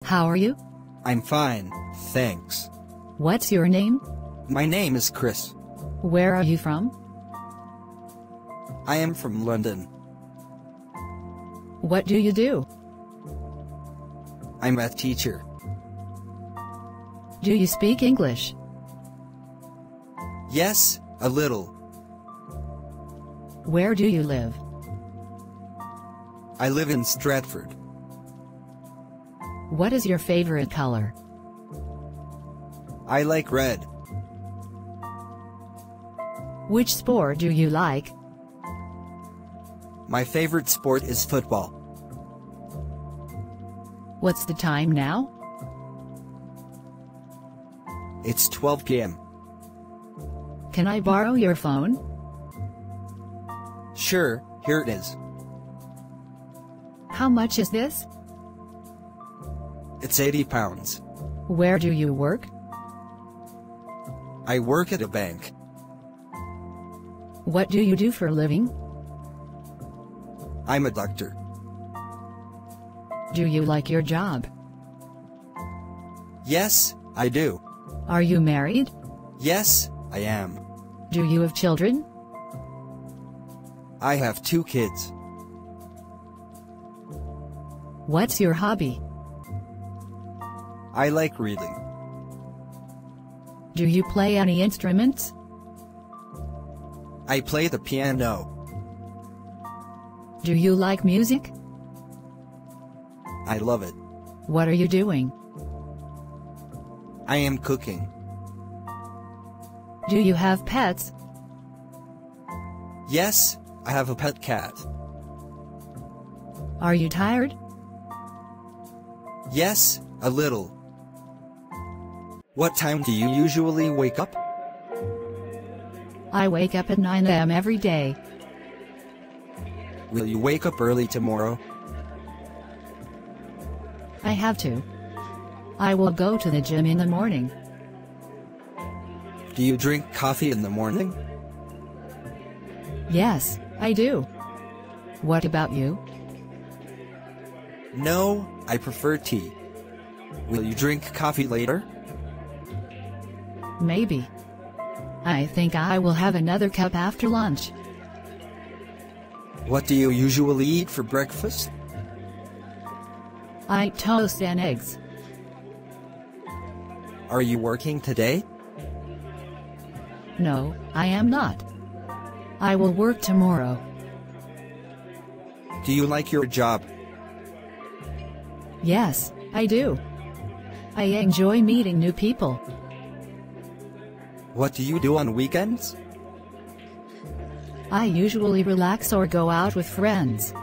How are you? I'm fine, thanks. What's your name? My name is Chris. Where are you from? I am from London. What do you do? I'm a teacher. Do you speak English? Yes, a little. Where do you live? I live in Stratford. What is your favorite color? I like red. Which sport do you like? My favorite sport is football. What's the time now? It's 12 p.m. Can I borrow your phone? Sure, here it is. How much is this? It's £80. Where do you work? I work at a bank. What do you do for a living? I'm a doctor. Do you like your job? Yes, I do. Are you married? Yes, I am. Do you have children? I have 2 kids. What's your hobby? I like reading. Do you play any instruments? I play the piano. Do you like music? I love it. What are you doing? I am cooking. Do you have pets? Yes, I have a pet cat. Are you tired? Yes, a little. What time do you usually wake up? I wake up at 9 a.m. every day. Will you wake up early tomorrow? I have to. I will go to the gym in the morning. Do you drink coffee in the morning? Yes, I do. What about you? No, I prefer tea. Will you drink coffee later? Maybe. I think I will have another cup after lunch. What do you usually eat for breakfast? I eat toast and eggs. Are you working today? No, I am not. I will work tomorrow. Do you like your job? Yes, I do. I enjoy meeting new people. What do you do on weekends? I usually relax or go out with friends.